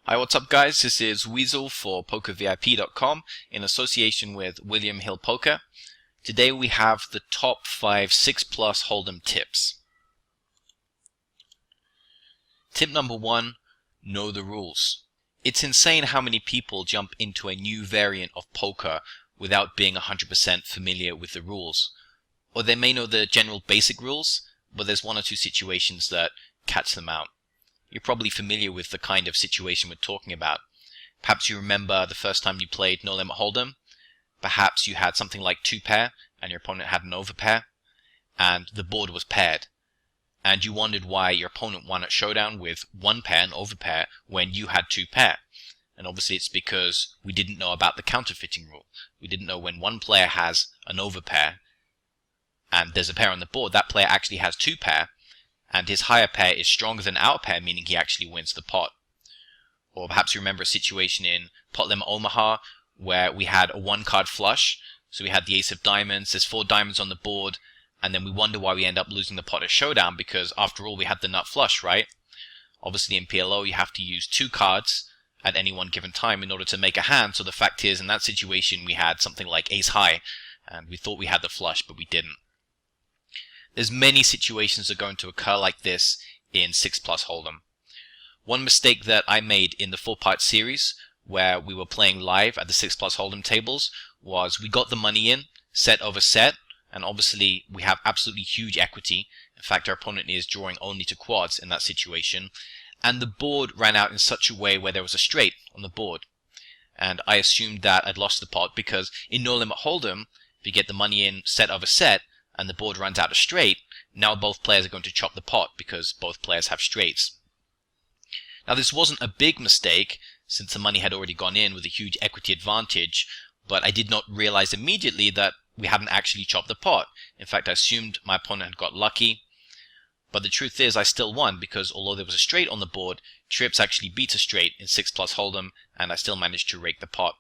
Hi, what's up guys? This is Weasel for PokerVIP.com in association with William Hill Poker. Today we have the top 5 6+ Hold'em tips. Tip number 1, know the rules. It's insane how many people jump into a new variant of poker without being 100% familiar with the rules. Or they may know the general basic rules, but there's one or two situations that catch them out. You're probably familiar with the kind of situation we're talking about. Perhaps you remember the first time you played No Limit Hold'em. Perhaps you had something like 2-pair and your opponent had an overpair and the board was paired. And you wondered why your opponent won at showdown with 1-pair and overpair when you had 2-pair. And obviously it's because we didn't know about the counterfeiting rule. We didn't know when one player has an overpair and there's a pair on the board, that player actually has 2-pair. And his higher pair is stronger than our pair, meaning he actually wins the pot. Or perhaps you remember a situation in Pot Limit Omaha where we had a 1-card flush. So we had the ace of diamonds, there's 4 diamonds on the board, and then we wonder why we end up losing the pot at showdown because after all we had the nut flush, right? Obviously in PLO you have to use 2 cards at any one given time in order to make a hand. So the fact is in that situation we had something like ace high and we thought we had the flush but we didn't. There's many situations that are going to occur like this in 6+ Hold'em. One mistake that I made in the 4-part series where we were playing live at the 6+ Hold'em tables was we got the money in, set over set, and obviously we have absolutely huge equity. In fact, our opponent is drawing only to quads in that situation. And the board ran out in such a way where there was a straight on the board. And I assumed that I'd lost the pot because in No Limit Hold'em, if you get the money in, set over set, and the board runs out a straight, now both players are going to chop the pot because both players have straights. Now this wasn't a big mistake since the money had already gone in with a huge equity advantage, but I did not realize immediately that we hadn't actually chopped the pot. In fact, I assumed my opponent had got lucky, but the truth is I still won because although there was a straight on the board, trips actually beats a straight in 6+ Hold'em and I still managed to rake the pot.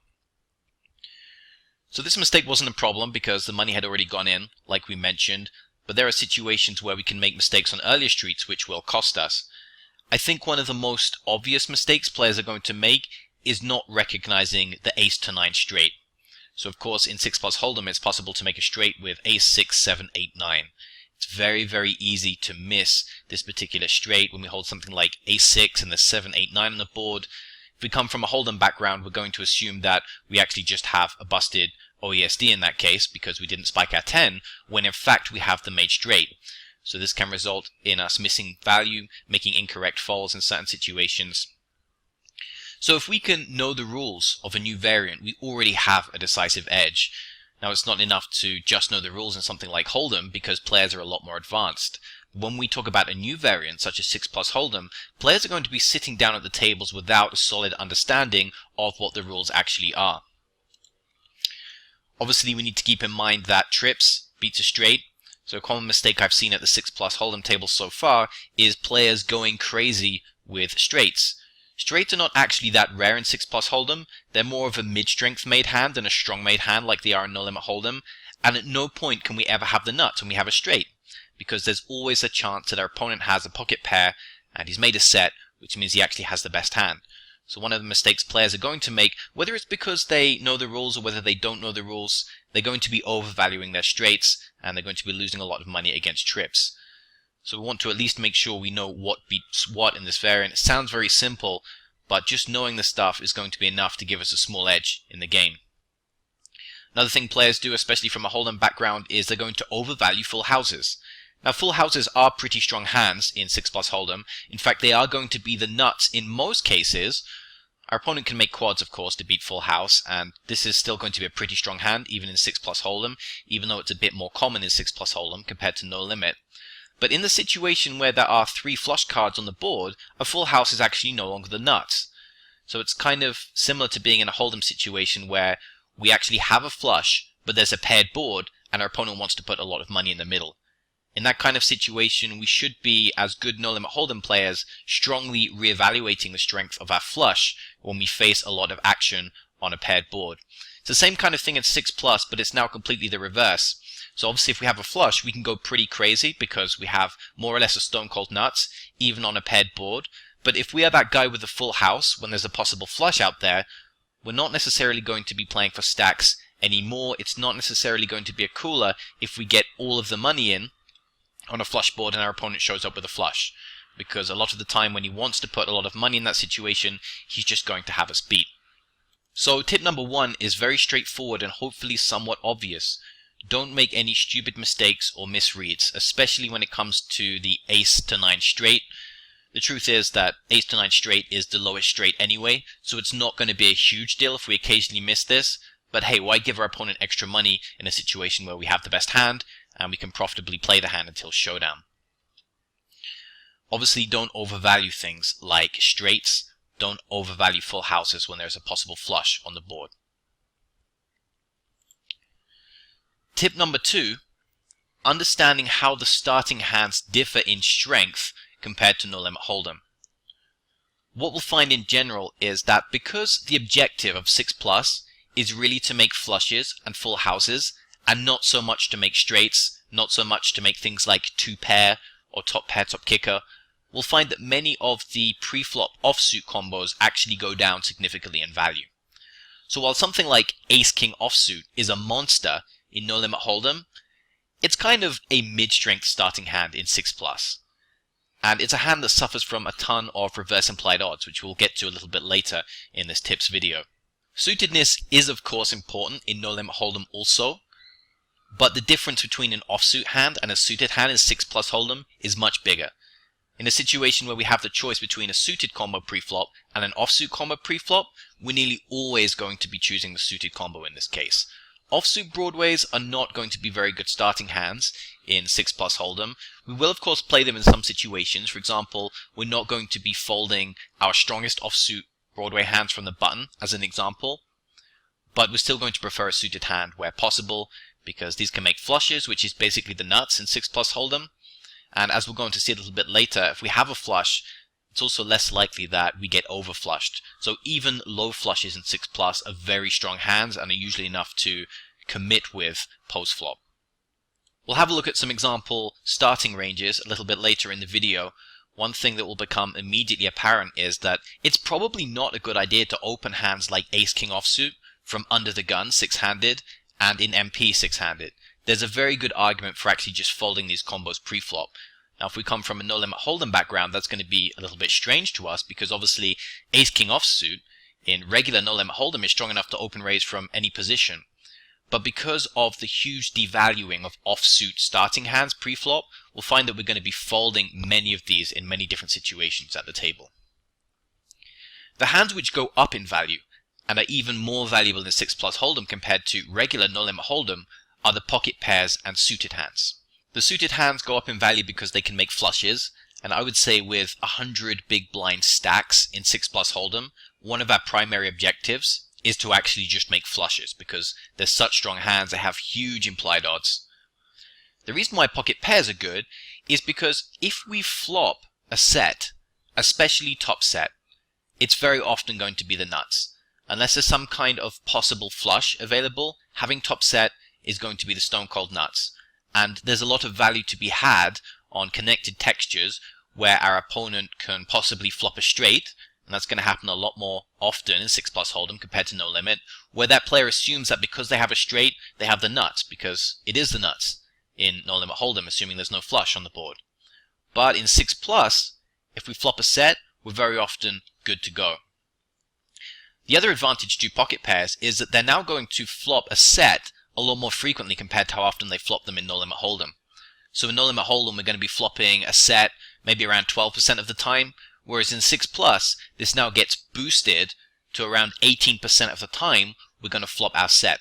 So this mistake wasn't a problem because the money had already gone in, like we mentioned, but there are situations where we can make mistakes on earlier streets which will cost us. I think one of the most obvious mistakes players are going to make is not recognizing the ace to 9 straight. So of course in 6+ Hold'em it's possible to make a straight with ace 6, 7, 8, 9. It's very, very easy to miss this particular straight when we hold something like ace 6 and there's 7, 8, 9 on the board. If we come from a Hold'em background, we're going to assume that we actually just have a busted OESD in that case because we didn't spike our 10, when in fact we have the made straight. So this can result in us missing value, making incorrect folds in certain situations. So if we can know the rules of a new variant, we already have a decisive edge. Now it's not enough to just know the rules in something like Hold'em because players are a lot more advanced. When we talk about a new variant such as 6+ Hold'em, players are going to be sitting down at the tables without a solid understanding of what the rules actually are. Obviously we need to keep in mind that trips beats a straight. So a common mistake I've seen at the 6+ Hold'em tables so far is players going crazy with straights. Straights are not actually that rare in 6+ Hold'em. They're more of a mid-strength made hand than a strong made hand like they are in No Limit Hold'em. And at no point can we ever have the nuts when we have a straight, because there's always a chance that our opponent has a pocket pair and he's made a set, which means he actually has the best hand. So one of the mistakes players are going to make, whether it's because they know the rules or whether they don't know the rules, they're going to be overvaluing their straights and they're going to be losing a lot of money against trips. So we want to at least make sure we know what beats what in this variant. It sounds very simple, but just knowing the stuff is going to be enough to give us a small edge in the game. Another thing players do, especially from a Hold'em background, is they're going to overvalue full houses. Now full houses are pretty strong hands in 6+ Hold'em. In fact, they are going to be the nuts in most cases. Our opponent can make quads, of course, to beat full house, and this is still going to be a pretty strong hand, even in 6+ Hold'em, even though it's a bit more common in 6+ Hold'em compared to No Limit. But in the situation where there are 3 flush cards on the board, a full house is actually no longer the nuts. So it's kind of similar to being in a Hold'em situation where we actually have a flush, but there's a paired board, and our opponent wants to put a lot of money in the middle. In that kind of situation, we should be, as good No Limit Hold'em players, strongly reevaluating the strength of our flush when we face a lot of action on a paired board. It's the same kind of thing in 6+, but it's now completely the reverse. So obviously if we have a flush, we can go pretty crazy because we have more or less a stone cold nuts, even on a paired board. But if we are that guy with a full house when there's a possible flush out there, we're not necessarily going to be playing for stacks anymore. It's not necessarily going to be a cooler if we get all of the money in on a flush board and our opponent shows up with a flush. Because a lot of the time when he wants to put a lot of money in that situation, he's just going to have us beat. So tip number 1 is very straightforward and hopefully somewhat obvious. Don't make any stupid mistakes or misreads, especially when it comes to the ace to 9 straight. The truth is that ace to 9 straight is the lowest straight anyway, so it's not going to be a huge deal if we occasionally miss this. But hey, why give our opponent extra money in a situation where we have the best hand and we can profitably play the hand until showdown? Obviously, don't overvalue things like straights. Don't overvalue full houses when there's a possible flush on the board. Tip number 2, understanding how the starting hands differ in strength compared to no limit hold'em. What we'll find in general is that because the objective of 6+ is really to make flushes and full houses, and not so much to make straights, not so much to make things like 2 pair or top pair top kicker, we'll find that many of the pre-flop offsuit combos actually go down significantly in value. So while something like ace-king offsuit is a monster in no limit hold'em, it's kind of a mid-strength starting hand in 6+. And it's a hand that suffers from a ton of reverse implied odds, which we'll get to a little bit later in this tips video. Suitedness is of course important in no limit hold'em also, but the difference between an offsuit hand and a suited hand in 6+ hold'em is much bigger. In a situation where we have the choice between a suited combo preflop and an offsuit combo preflop, we're nearly always going to be choosing the suited combo in this case. Offsuit Broadways are not going to be very good starting hands in 6+ hold'em. We will of course play them in some situations. For example, we're not going to be folding our strongest offsuit Broadway hands from the button as an example, but we're still going to prefer a suited hand where possible, because these can make flushes, which is basically the nuts in 6+ hold'em. And as we're going to see a little bit later, if we have a flush, it's also less likely that we get overflushed. So even low flushes in 6+ are very strong hands and are usually enough to commit with post-flop. We'll have a look at some example starting ranges a little bit later in the video. One thing that will become immediately apparent is that it's probably not a good idea to open hands like ace-king offsuit from under the gun 6-handed and in MP 6-handed. There's a very good argument for actually just folding these combos pre-flop. Now if we come from a no limit hold'em background, that's going to be a little bit strange to us, because obviously ace-king offsuit in regular no limit hold'em is strong enough to open raise from any position. But because of the huge devaluing of offsuit starting hands pre-flop, we'll find that we're going to be folding many of these in many different situations at the table. The hands which go up in value and are even more valuable in 6+ hold'em compared to regular no limit hold'em are the pocket pairs and suited hands. The suited hands go up in value because they can make flushes, and I would say with 100 big blind stacks in 6+ hold'em, one of our primary objectives is to actually just make flushes, because they're such strong hands, they have huge implied odds. The reason why pocket pairs are good is because if we flop a set, especially top set, it's very often going to be the nuts. Unless there's some kind of possible flush available, having top set is going to be the stone cold nuts. And there's a lot of value to be had on connected textures where our opponent can possibly flop a straight, and that's going to happen a lot more often in 6+ hold'em compared to no limit, where that player assumes that because they have a straight, they have the nuts, because it is the nuts in no limit hold'em, assuming there's no flush on the board. But in 6+, if we flop a set, we're very often good to go. The other advantage to pocket pairs is that they're now going to flop a set a lot more frequently compared to how often they flop them in no limit hold'em. So in no limit hold'em, we're going to be flopping a set maybe around 12% of the time, whereas in 6+, this now gets boosted to around 18% of the time we're going to flop our set.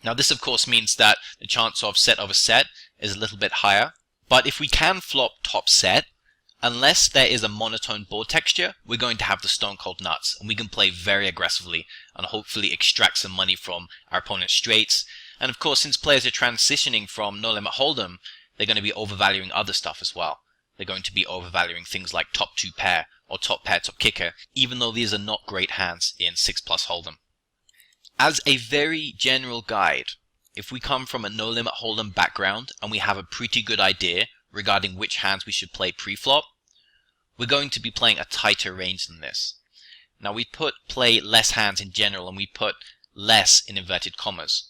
Now this of course means that the chance of set over set is a little bit higher, but if we can flop top set, unless there is a monotone board texture, we're going to have the stone cold nuts, and we can play very aggressively and hopefully extract some money from our opponent's straights. And of course, since players are transitioning from no limit hold'em, they're going to be overvaluing other stuff as well. They're going to be overvaluing things like top 2 pair or top pair top kicker, even though these are not great hands in 6+ hold'em. As a very general guide, if we come from a no limit hold'em background and we have a pretty good idea regarding which hands we should play pre-flop, we're going to be playing a tighter range than this. Now we play less hands in general, and we put less in inverted commas.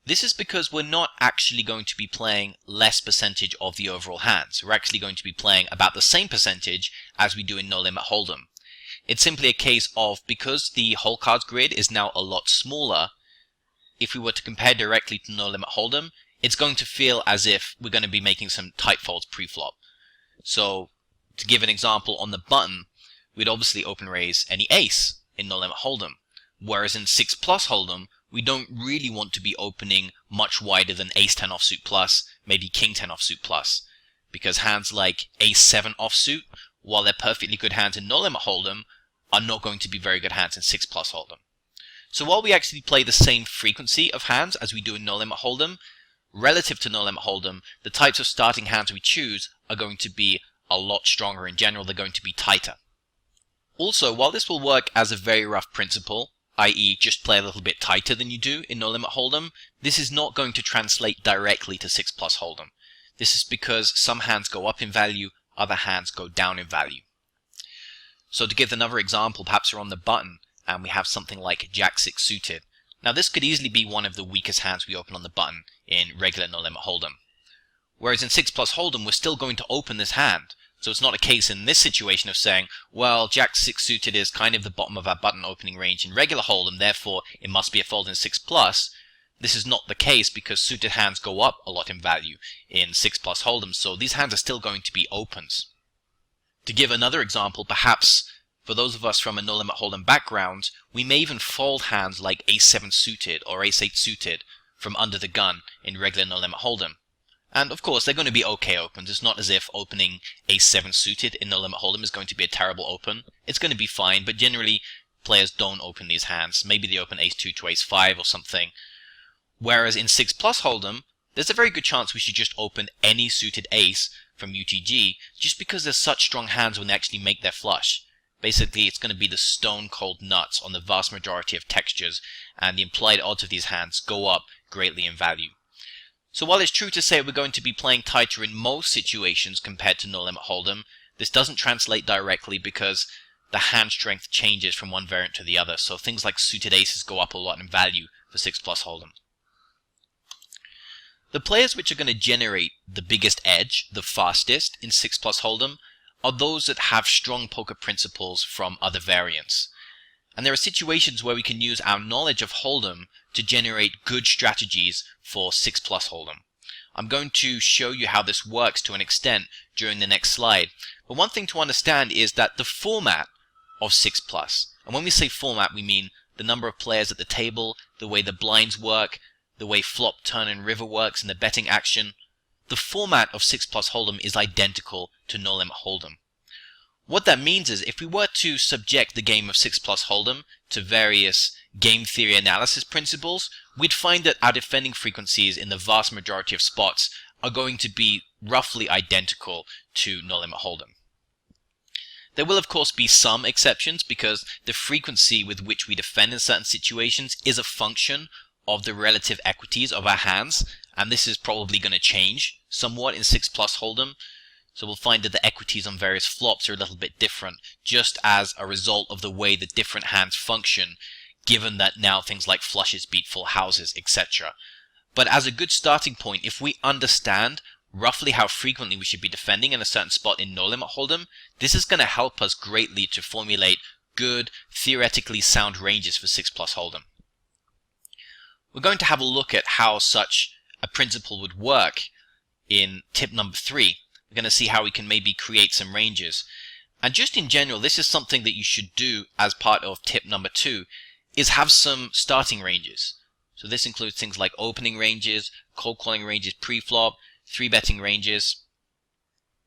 This is because we're not actually going to be playing less percentage of the overall hands. We're actually going to be playing about the same percentage as we do in No Limit Hold'em. It's simply a case of, because the whole cards grid is now a lot smaller, if we were to compare directly to No Limit Hold'em, it's going to feel as if we're going to be making some tight folds pre-flop. So, to give an example, on the button, we'd obviously open raise any ace in No Limit Hold'em, whereas in 6+ Hold'em, we don't really want to be opening much wider than ace-10 offsuit plus, maybe king-10 offsuit plus, because hands like ace-7 offsuit, while they're perfectly good hands in No Limit Hold'em, are not going to be very good hands in 6+ Hold'em. So while we actually play the same frequency of hands as we do in No Limit Hold'em, relative to No Limit Hold'em, the types of starting hands we choose are going to be a lot stronger in general. They're going to be tighter. Also, while this will work as a very rough principle, i.e. just play a little bit tighter than you do in No Limit Hold'em, this is not going to translate directly to 6+ Hold'em. This is because some hands go up in value, other hands go down in value. So to give another example, perhaps we're on the button and we have something like Jack-6 suited. Now this could easily be one of the weakest hands we open on the button in regular No Limit Hold'em. Whereas in 6+ Hold'em, we're still going to open this hand. So it's not a case in this situation of saying, well, Jack-6 suited is kind of the bottom of our button opening range in regular Hold'em, therefore it must be a fold in 6+. This is not the case because suited hands go up a lot in value in 6+ Hold'em, so these hands are still going to be opens. To give another example, perhaps for those of us from a No Limit Hold'em background, we may even fold hands like ace-7 suited or ace-8 suited from under the gun in regular No Limit Hold'em. And of course, they're going to be okay opens. It's not as if opening ace-7 suited in No Limit Hold'em is going to be a terrible open. It's going to be fine, but generally players don't open these hands. Maybe they open ace-2 to ace-5 or something. Whereas in 6+ Hold'em, there's a very good chance we should just open any suited ace from UTG, just because there's such strong hands when they actually make their flush. Basically, it's going to be the stone cold nuts on the vast majority of textures, and the implied odds of these hands go up greatly in value. So while it's true to say we're going to be playing tighter in most situations compared to No Limit Hold'em, this doesn't translate directly because the hand strength changes from one variant to the other, so things like suited aces go up a lot in value for 6+ Hold'em. The players which are going to generate the biggest edge, the fastest, in 6+ Hold'em are those that have strong poker principles from other variants. And there are situations where we can use our knowledge of Hold'em to generate good strategies for 6+ Hold'em. I'm going to show you how this works to an extent during the next slide. But one thing to understand is that the format of 6+, and when we say format, we mean the number of players at the table, the way the blinds work, the way flop, turn, and river works in the betting action. The format of 6+ Hold'em is identical to No Limit Hold'em. What that means is if we were to subject the game of 6+ Hold'em to various game theory analysis principles, we'd find that our defending frequencies in the vast majority of spots are going to be roughly identical to No Limit Hold'em. There will of course be some exceptions because the frequency with which we defend in certain situations is a function of the relative equities of our hands, and this is probably going to change somewhat in 6+ Hold'em. So we'll find that the equities on various flops are a little bit different, just as a result of the way the different hands function, given that now things like flushes beat full houses, etc. But as a good starting point, if we understand roughly how frequently we should be defending in a certain spot in No Limit Hold'em, this is going to help us greatly to formulate good, theoretically sound ranges for 6+ Hold'em. We're going to have a look at how such a principle would work in tip number 3. We're going to see how we can maybe create some ranges. And just in general, this is something that you should do as part of tip number 2, is have some starting ranges. So this includes things like opening ranges, cold calling ranges pre-flop, 3-betting ranges.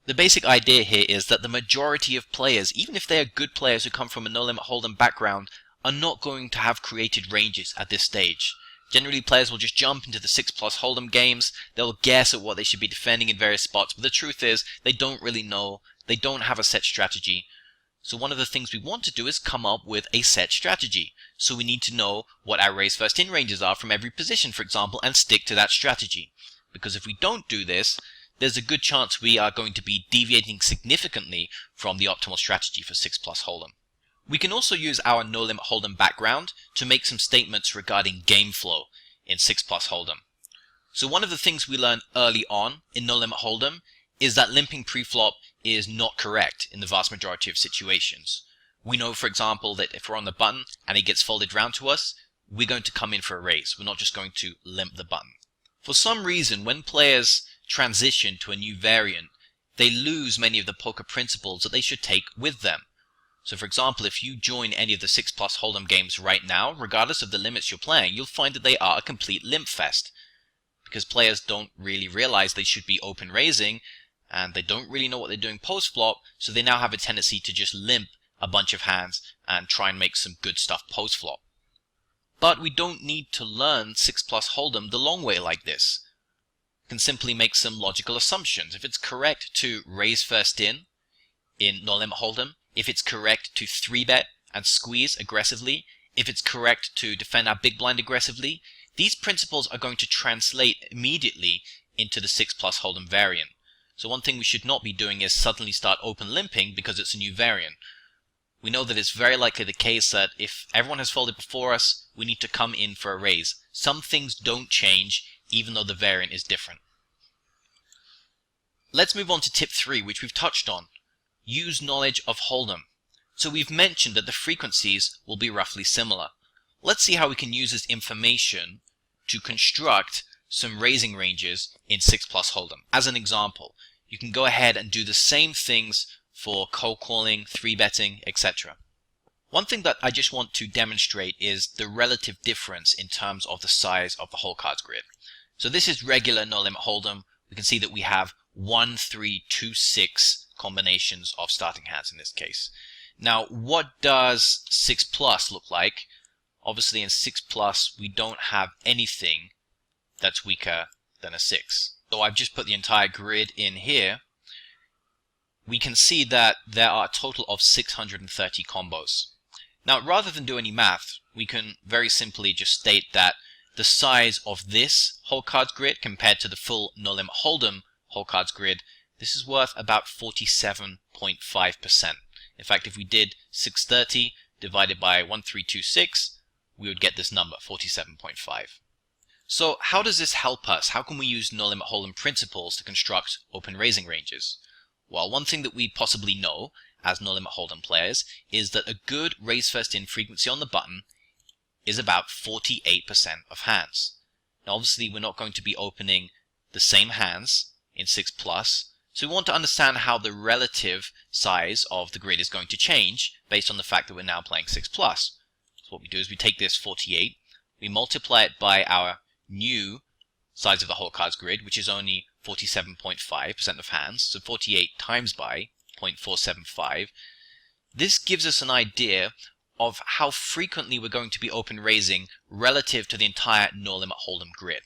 The basic idea here is that the majority of players, even if they are good players who come from a No Limit Hold'em background, are not going to have created ranges at this stage. Generally, players will just jump into the 6+ Hold'em games, they'll guess at what they should be defending in various spots, but the truth is, they don't really know, they don't have a set strategy. So one of the things we want to do is come up with a set strategy. So we need to know what our raise first in ranges are from every position, for example, and stick to that strategy. Because if we don't do this, there's a good chance we are going to be deviating significantly from the optimal strategy for 6+ Hold'em. We can also use our no limit Hold'em background to make some statements regarding game flow in 6+ Hold'em. So one of the things we learned early on in no limit Hold'em is that limping preflop is not correct in the vast majority of situations. We know, for example, that if we're on the button and it gets folded round to us, we're going to come in for a raise. We're not just going to limp the button. For some reason, when players transition to a new variant, they lose many of the poker principles that they should take with them. So for example, if you join any of the 6+ Hold'em games right now, regardless of the limits you're playing, you'll find that they are a complete limp fest. Because players don't really realize they should be open raising, and they don't really know what they're doing post-flop, so they now have a tendency to just limp a bunch of hands and try and make some good stuff post-flop. But we don't need to learn 6+ Hold'em the long way like this. We can simply make some logical assumptions. If it's correct to raise first in no limit Hold'em, if it's correct to 3-bet and squeeze aggressively, if it's correct to defend our big blind aggressively, these principles are going to translate immediately into the 6+ Hold'em variant. So one thing we should not be doing is suddenly start open limping because it's a new variant. We know that it's very likely the case that if everyone has folded before us, we need to come in for a raise. Some things don't change even though the variant is different. Let's move on to tip 3, which we've touched on. Use knowledge of Hold'em. So we've mentioned that the frequencies will be roughly similar. Let's see how we can use this information to construct some raising ranges in 6+ Hold'em. As an example, you can go ahead and do the same things for cold calling, 3-betting, etc. One thing that I just want to demonstrate is the relative difference in terms of the size of the whole cards grid. So this is regular no limit Hold'em. We can see that we have 1, 3, 2, 6 combinations of starting hands in this case. Now, what does 6+ look like? Obviously in 6+ we don't have anything that's weaker than a 6. So I've just put the entire grid in here. We can see that there are a total of 630 combos. Now, rather than do any math, we can very simply just state that the size of this whole cards grid compared to the full no limit Hold'em whole cards grid, this is worth about 47.5%. In fact, if we did 630 divided by 1326, we would get this number, 47.5. So how does this help us? How can we use no limit Hold'em principles to construct open raising ranges? Well, one thing that we possibly know as no limit Hold'em players is that a good raise first in frequency on the button is about 48% of hands. Now obviously we're not going to be opening the same hands in 6+, so we want to understand how the relative size of the grid is going to change based on the fact that we're now playing 6+. So what we do is we take this 48, we multiply it by our new size of the whole cards grid, which is only 47.5% of hands, so 48 times by 0.475. This gives us an idea of how frequently we're going to be open raising relative to the entire no limit Hold'em grid.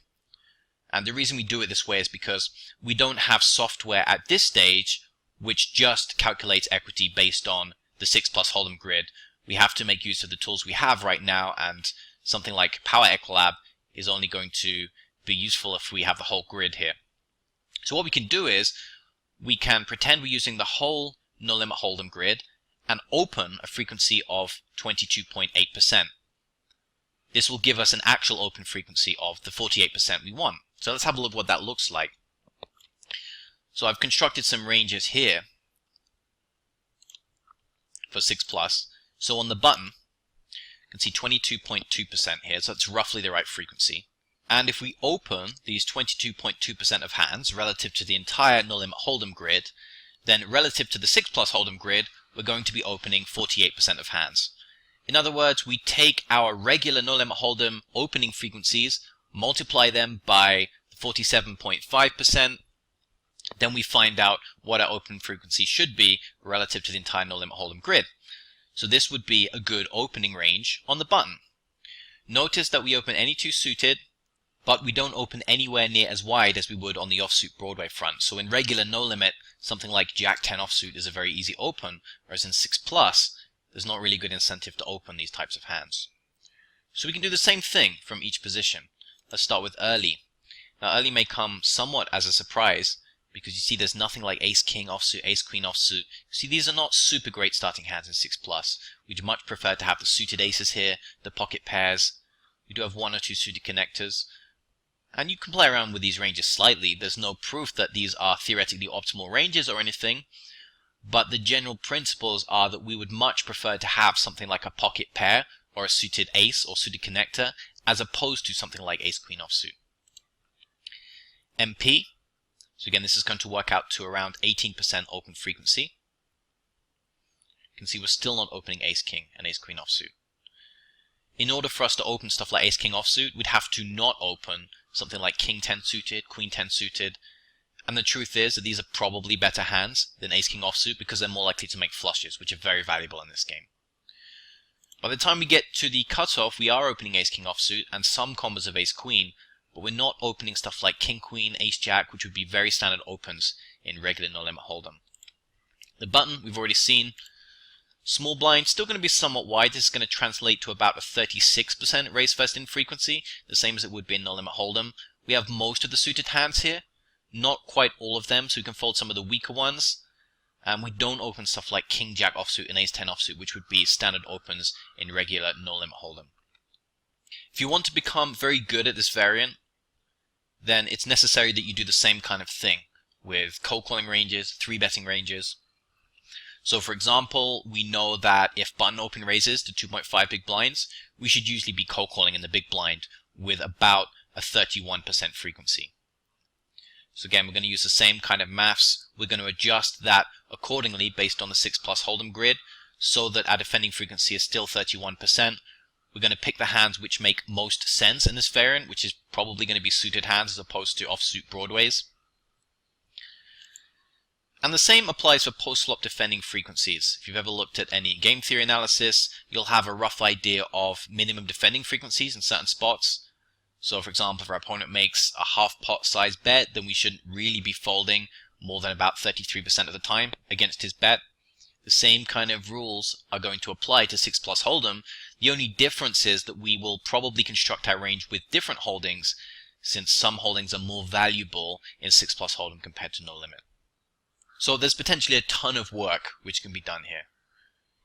And the reason we do it this way is because we don't have software at this stage which just calculates equity based on the 6+ Hold'em grid. We have to make use of the tools we have right now, and something like Power Equilab is only going to be useful if we have the whole grid here. So what we can do is we can pretend we're using the whole no limit Hold'em grid and open a frequency of 22.8%. This will give us an actual open frequency of the 48% we want. So let's have a look at what that looks like. So I've constructed some ranges here for 6+. So on the button, you can see 22.2% here, so that's roughly the right frequency. And if we open these 22.2% of hands relative to the entire no limit Hold'em grid, then relative to the 6+ Hold'em grid, we're going to be opening 48% of hands. In other words, we take our regular no limit Hold'em opening frequencies, multiply them by 47.5%, then we find out what our open frequency should be relative to the entire no limit Hold'em grid. So this would be a good opening range on the button. Notice that we open any two suited, but we don't open anywhere near as wide as we would on the offsuit Broadway front. So in regular no limit, something like Jack 10 offsuit is a very easy open, whereas in 6+, there's not really good incentive to open these types of hands. So we can do the same thing from each position. Let's start with early. Now early may come somewhat as a surprise, because you see there's nothing like ace-king offsuit, ace-queen offsuit. You see, these are not super great starting hands in 6+. We'd much prefer to have the suited aces here, the pocket pairs. We do have one or two suited connectors. And you can play around with these ranges slightly. There's no proof that these are theoretically optimal ranges or anything, but the general principles are that we would much prefer to have something like a pocket pair or a suited ace or suited connector as opposed to something like ace-queen offsuit. MP, so again this is going to work out to around 18% open frequency. You can see we're still not opening ace-king and ace-queen offsuit. In order for us to open stuff like ace-king offsuit, we'd have to not open something like king-10 suited, queen-10 suited, and the truth is that these are probably better hands than ace-king offsuit because they're more likely to make flushes, which are very valuable in this game. By the time we get to the cutoff, we are opening ace-king offsuit and some combos of ace-queen, but we're not opening stuff like king-queen, ace-jack, which would be very standard opens in regular no-limit hold'em. The button, we've already seen. Small blind, still going to be somewhat wide. This is going to translate to about a 36% raise first in frequency, the same as it would be in no limit hold'em. We have most of the suited hands here, not quite all of them, so we can fold some of the weaker ones. And we don't open stuff like king jack offsuit and ace 10 offsuit, which would be standard opens in regular no limit hold'em. If you want to become very good at this variant, then it's necessary that you do the same kind of thing with cold calling ranges, 3-betting ranges. So for example, we know that if button open raises to 2.5 big blinds, we should usually be cold calling in the big blind with about a 31% frequency. So again, we're going to use the same kind of maths. We're going to adjust that accordingly based on the 6+ hold'em grid so that our defending frequency is still 31%. We're going to pick the hands which make most sense in this variant, which is probably going to be suited hands as opposed to offsuit broadways. And the same applies for post-flop defending frequencies. If you've ever looked at any game theory analysis, you'll have a rough idea of minimum defending frequencies in certain spots. So for example, if our opponent makes a half pot size bet, then we shouldn't really be folding more than about 33% of the time against his bet. The same kind of rules are going to apply to 6+ hold'em. The only difference is that we will probably construct our range with different holdings, since some holdings are more valuable in 6+ hold'em compared to no limit. So there's potentially a ton of work which can be done here.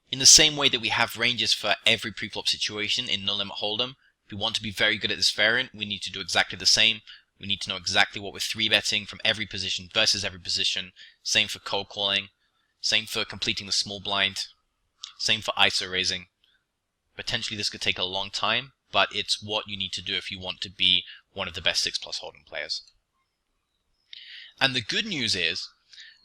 In the same way that we have ranges for every preflop situation in no limit hold'em, if we want to be very good at this variant, we need to do exactly the same. We need to know exactly what we're 3-betting from every position versus every position. Same for cold calling. Same for completing the small blind. Same for ISO raising. Potentially this could take a long time, but it's what you need to do if you want to be one of the best 6+ hold'em players. And the good news is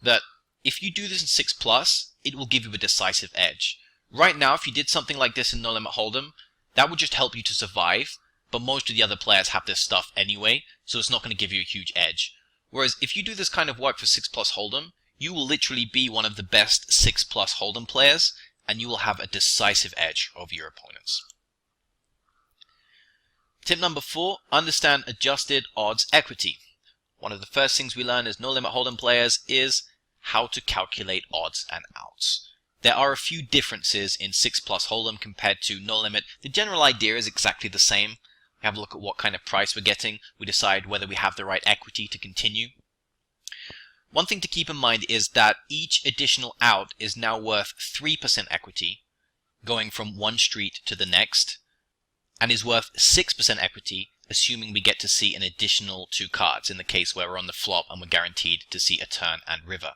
that if you do this in 6+, it will give you a decisive edge. Right now, if you did something like this in no limit hold'em, that would just help you to survive, but most of the other players have this stuff anyway, so it's not going to give you a huge edge. Whereas if you do this kind of work for 6+ hold'em, you will literally be one of the best 6+ hold'em players, and you will have a decisive edge over your opponents. Tip number 4, understand adjusted odds equity. One of the first things we learn as no limit hold'em players is how to calculate odds and outs. There are a few differences in 6+ hold'em compared to no limit. The general idea is exactly the same. We have a look at what kind of price we're getting. We decide whether we have the right equity to continue. One thing to keep in mind is that each additional out is now worth 3% equity, going from one street to the next, and is worth 6% equity, assuming we get to see an additional 2 cards in the case where we're on the flop and we're guaranteed to see a turn and river.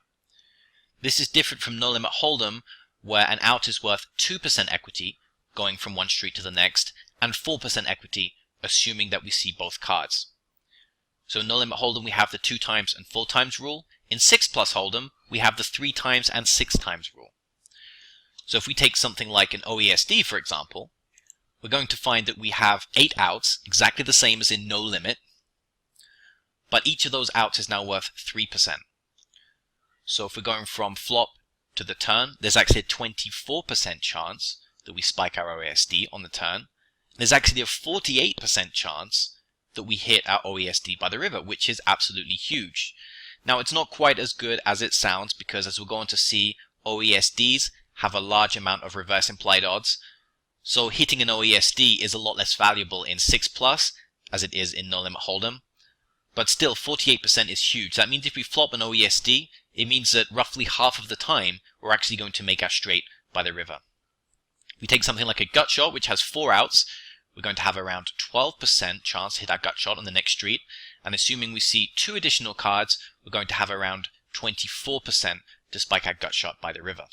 This is different from no limit hold'em, where an out is worth 2% equity, going from one street to the next, and 4% equity, assuming that we see both cards. So in no limit hold'em we have the 2 times and 4 times rule. In 6+ hold'em we have the 3 times and 6 times rule. So if we take something like an OESD, for example, we're going to find that we have 8 outs, exactly the same as in no limit, but each of those outs is now worth 3%. So if we're going from flop to the turn, there's actually a 24% chance that we spike our OESD on the turn. There's actually a 48% chance that we hit our OESD by the river, which is absolutely huge. Now, it's not quite as good as it sounds because, as we're going to see, OESDs have a large amount of reverse implied odds. So hitting an OESD is a lot less valuable in 6+ as it is in no limit hold'em. But still, 48% is huge. That means if we flop an OESD, it means that roughly half of the time, we're actually going to make our straight by the river. If we take something like a gut shot, which has 4 outs, we're going to have around 12% chance to hit our gut shot on the next street. And assuming we see 2 additional cards, we're going to have around 24% to spike our gut shot by the river.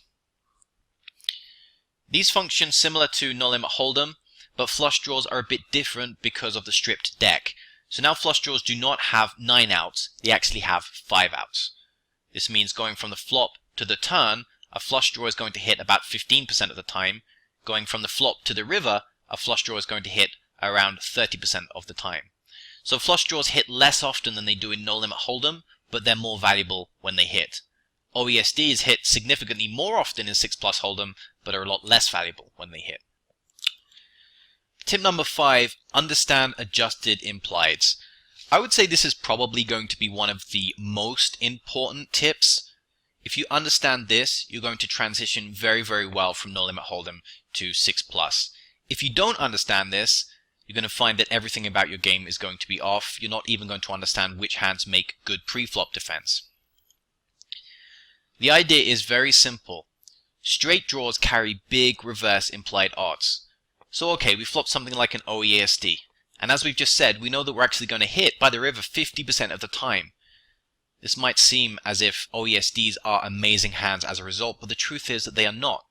These function similar to No Limit Hold'em, but flush draws are a bit different because of the stripped deck. So now flush draws do not have 9 outs, they actually have 5 outs. This means going from the flop to the turn, a flush draw is going to hit about 15% of the time. Going from the flop to the river, a flush draw is going to hit around 30% of the time. So flush draws hit less often than they do in No Limit Hold'em, but they're more valuable when they hit. OESDs hit significantly more often in 6+ Hold'em, but are a lot less valuable when they hit. Tip number 5, understand adjusted implieds. I would say this is probably going to be one of the most important tips. If you understand this, you're going to transition very, very well from No Limit Hold'em to 6+. If you don't understand this, you're going to find that everything about your game is going to be off. You're not even going to understand which hands make good pre-flop defense. The idea is very simple. Straight draws carry big reverse implied odds. So okay, we flop something like an OESD. And as we've just said, we know that we're actually going to hit by the river 50% of the time. This might seem as if OESDs are amazing hands as a result, but the truth is that they are not.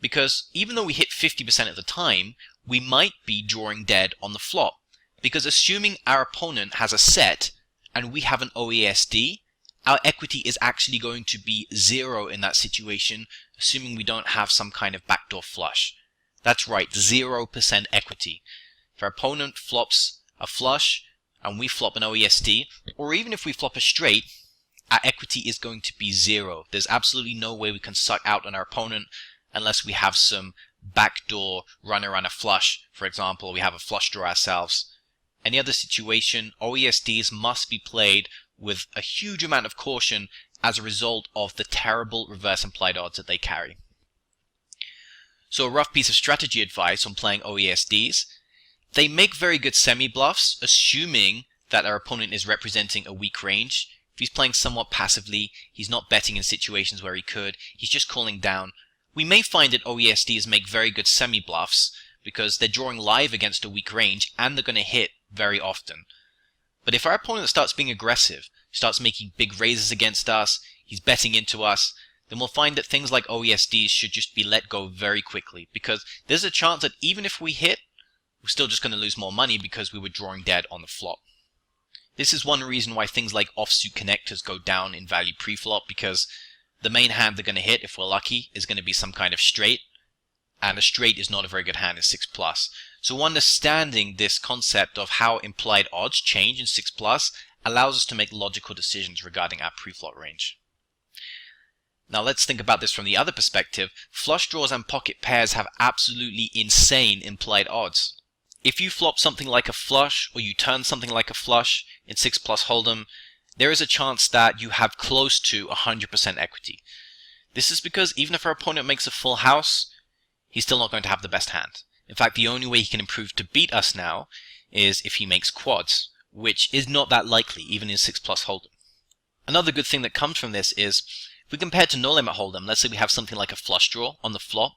Because even though we hit 50% of the time, we might be drawing dead on the flop. Because assuming our opponent has a set and we have an OESD, our equity is actually going to be 0 in that situation, assuming we don't have some kind of backdoor flush. That's right, 0% equity. If our opponent flops a flush and we flop an OESD, or even if we flop a straight, our equity is going to be 0. There's absolutely no way we can suck out on our opponent unless we have some backdoor runner on a flush. For example, we have a flush draw ourselves. Any other situation, OESDs must be played with a huge amount of caution as a result of the terrible reverse implied odds that they carry. So a rough piece of strategy advice on playing OESDs: they make very good semi-bluffs, assuming that our opponent is representing a weak range. If he's playing somewhat passively, he's not betting in situations where he could, he's just calling down. We may find that OESDs make very good semi-bluffs because they're drawing live against a weak range and they're going to hit very often. But if our opponent starts being aggressive, starts making big raises against us, he's betting into us, then we'll find that things like OESDs should just be let go very quickly, because there's a chance that even if we hit, we're still just going to lose more money because we were drawing dead on the flop. This is one reason why things like offsuit connectors go down in value pre-flop, because the main hand they're going to hit, if we're lucky, is going to be some kind of straight, and a straight is not a very good hand in 6+. So understanding this concept of how implied odds change in 6+ allows us to make logical decisions regarding our pre-flop range. Now let's think about this from the other perspective. Flush draws and pocket pairs have absolutely insane implied odds. If you flop something like a flush, or you turn something like a flush in 6+ Hold'em, there is a chance that you have close to 100% equity. This is because even if our opponent makes a full house, he's still not going to have the best hand. In fact, the only way he can improve to beat us now is if he makes quads, which is not that likely, even in 6+ Hold'em. Another good thing that comes from this is, if we compare to No Limit Hold'em, let's say we have something like a flush draw on the flop,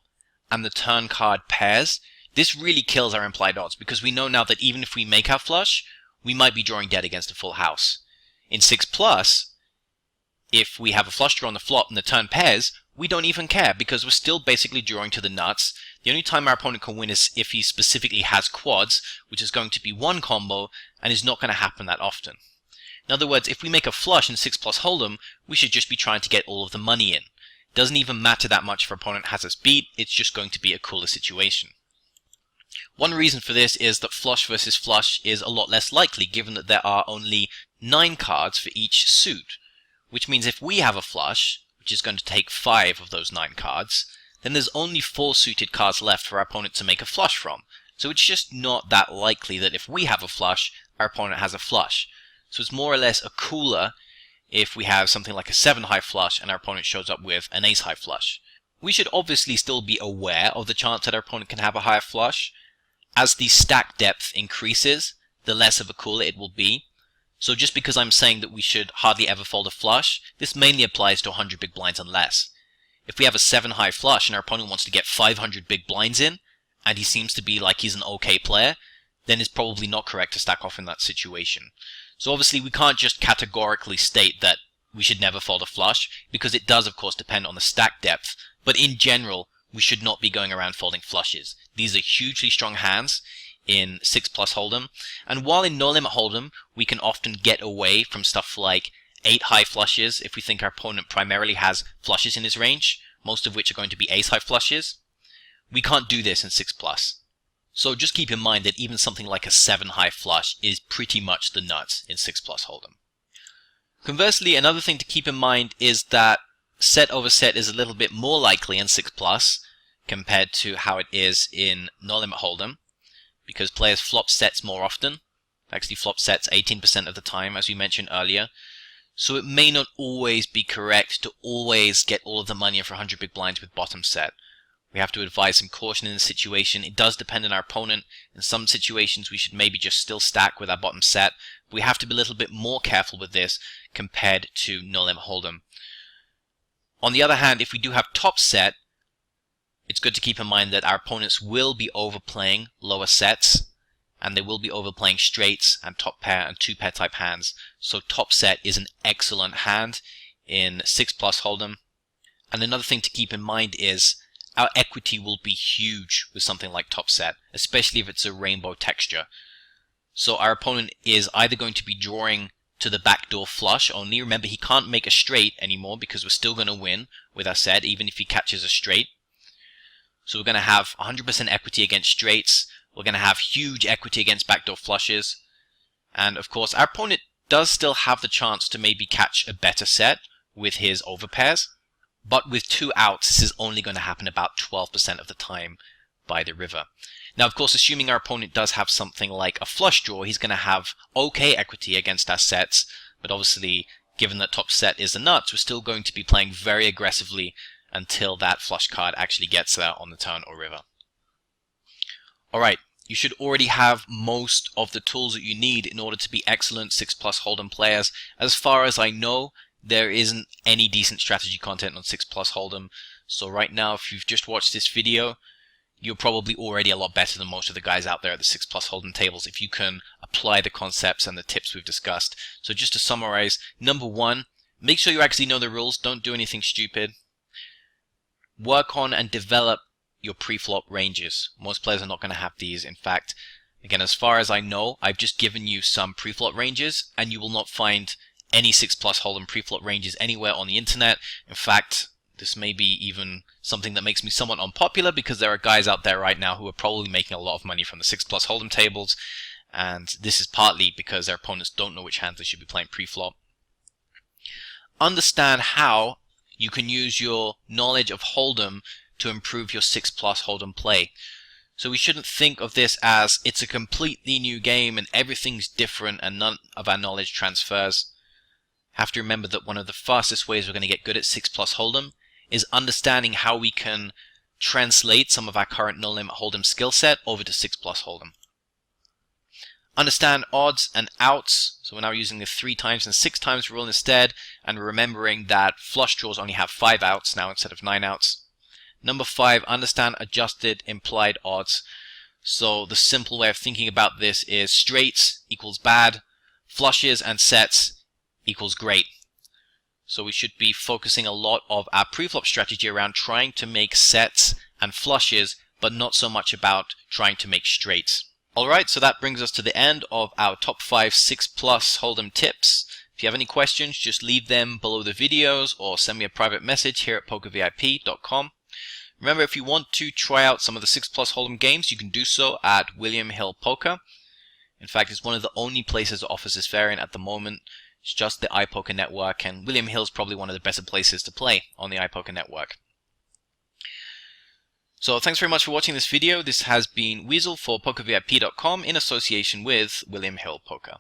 and the turn card pairs, this really kills our implied odds, because we know now that even if we make our flush, we might be drawing dead against a full house. In 6+, if we have a flush draw on the flop and the turn pairs, we don't even care, because we're still basically drawing to the nuts. The only time our opponent can win is if he specifically has quads, which is going to be one combo, and is not going to happen that often. In other words, if we make a flush in 6+ Hold'em, we should just be trying to get all of the money in. It doesn't even matter that much if our opponent has us beat, it's just going to be a cooler situation. One reason for this is that flush versus flush is a lot less likely, given that there are only 9 cards for each suit, which means if we have a flush, which is going to take 5 of those 9 cards, then there's only 4 suited cards left for our opponent to make a flush from. So it's just not that likely that if we have a flush, our opponent has a flush. So it's more or less a cooler if we have something like a 7-high flush and our opponent shows up with an ace-high flush. We should obviously still be aware of the chance that our opponent can have a higher flush. As the stack depth increases, the less of a cooler it will be. So just because I'm saying that we should hardly ever fold a flush, this mainly applies to 100 big blinds and less. If we have a 7 high flush and our opponent wants to get 500 big blinds in, and he seems to be like he's an okay player, then it's probably not correct to stack off in that situation. So obviously we can't just categorically state that we should never fold a flush, because it does of course depend on the stack depth, but in general we should not be going around folding flushes. These are hugely strong hands in 6+ Hold'em, and while in no limit Hold'em we can often get away from stuff like 8 high flushes if we think our opponent primarily has flushes in his range, most of which are going to be ace high flushes, we can't do this in 6+. So just keep in mind that even something like a 7 high flush is pretty much the nuts in 6+ Hold'em. Conversely, another thing to keep in mind is that set over set is a little bit more likely in 6+ compared to how it is in no limit Hold'em, because players flop sets more often. They actually flop sets 18% of the time, as we mentioned earlier. So it may not always be correct to always get all of the money in for 100 big blinds with bottom set. We have to advise some caution in the situation. It does depend on our opponent. In some situations we should maybe just still stack with our bottom set. But we have to be a little bit more careful with this compared to no limit Hold'em. On the other hand, if we do have top set, it's good to keep in mind that our opponents will be overplaying lower sets, and they will be overplaying straights and top pair and 2-pair type hands. So top set is an excellent hand in 6+ Hold'em. And another thing to keep in mind is our equity will be huge with something like top set, especially if it's a rainbow texture. So our opponent is either going to be drawing to the backdoor flush only. Remember, he can't make a straight anymore because we're still going to win with our set, even if he catches a straight. So we're going to have 100% equity against straights. We're going to have huge equity against backdoor flushes. And of course, our opponent does still have the chance to maybe catch a better set with his overpairs. But with 2 outs, this is only going to happen about 12% of the time by the river. Now, of course, assuming our opponent does have something like a flush draw, he's going to have okay equity against our sets. But obviously, given that top set is the nuts, we're still going to be playing very aggressively until that flush card actually gets there on the turn or river. Alright, you should already have most of the tools that you need in order to be excellent 6+ Hold'em players. As far as I know, there isn't any decent strategy content on 6+ Hold'em. So right now, if you've just watched this video, you're probably already a lot better than most of the guys out there at the 6+ Hold'em tables if you can apply the concepts and the tips we've discussed. So just to summarize, number 1, make sure you actually know the rules. Don't do anything stupid. Work on and develop your pre-flop ranges. Most players are not going to have these. In fact, again, as far as I know, I've just given you some pre-flop ranges, and you will not find any 6+ Hold'em pre-flop ranges anywhere on the internet. In fact, this may be even something that makes me somewhat unpopular, because there are guys out there right now who are probably making a lot of money from the 6+ Hold'em tables, and this is partly because their opponents don't know which hands they should be playing pre-flop. Understand how you can use your knowledge of Hold'em to improve your 6+ Hold'em play. So we shouldn't think of this as it's a completely new game and everything's different and none of our knowledge transfers. Have to remember that one of the fastest ways we're going to get good at 6+ Hold'em is understanding how we can translate some of our current no limit Hold'em skill set over to 6+ Hold'em. Understand odds and outs. So we're now using the 3 times and 6 times rule instead, and remembering that flush draws only have 5 outs now instead of 9 outs. Number 5, understand adjusted implied odds. So the simple way of thinking about this is straights equals bad, flushes and sets equals great. So we should be focusing a lot of our preflop strategy around trying to make sets and flushes, but not so much about trying to make straights. Alright, so that brings us to the end of our top 5 6+ Hold'em tips. If you have any questions, just leave them below the videos or send me a private message here at PokerVIP.com. Remember, if you want to try out some of the 6+ Hold'em games, you can do so at William Hill Poker. In fact, it's one of the only places that offers this variant at the moment. It's just the iPoker network, and William Hill is probably one of the better places to play on the iPoker network. So thanks very much for watching this video. This has been Weasel for PokerVIP.com in association with William Hill Poker.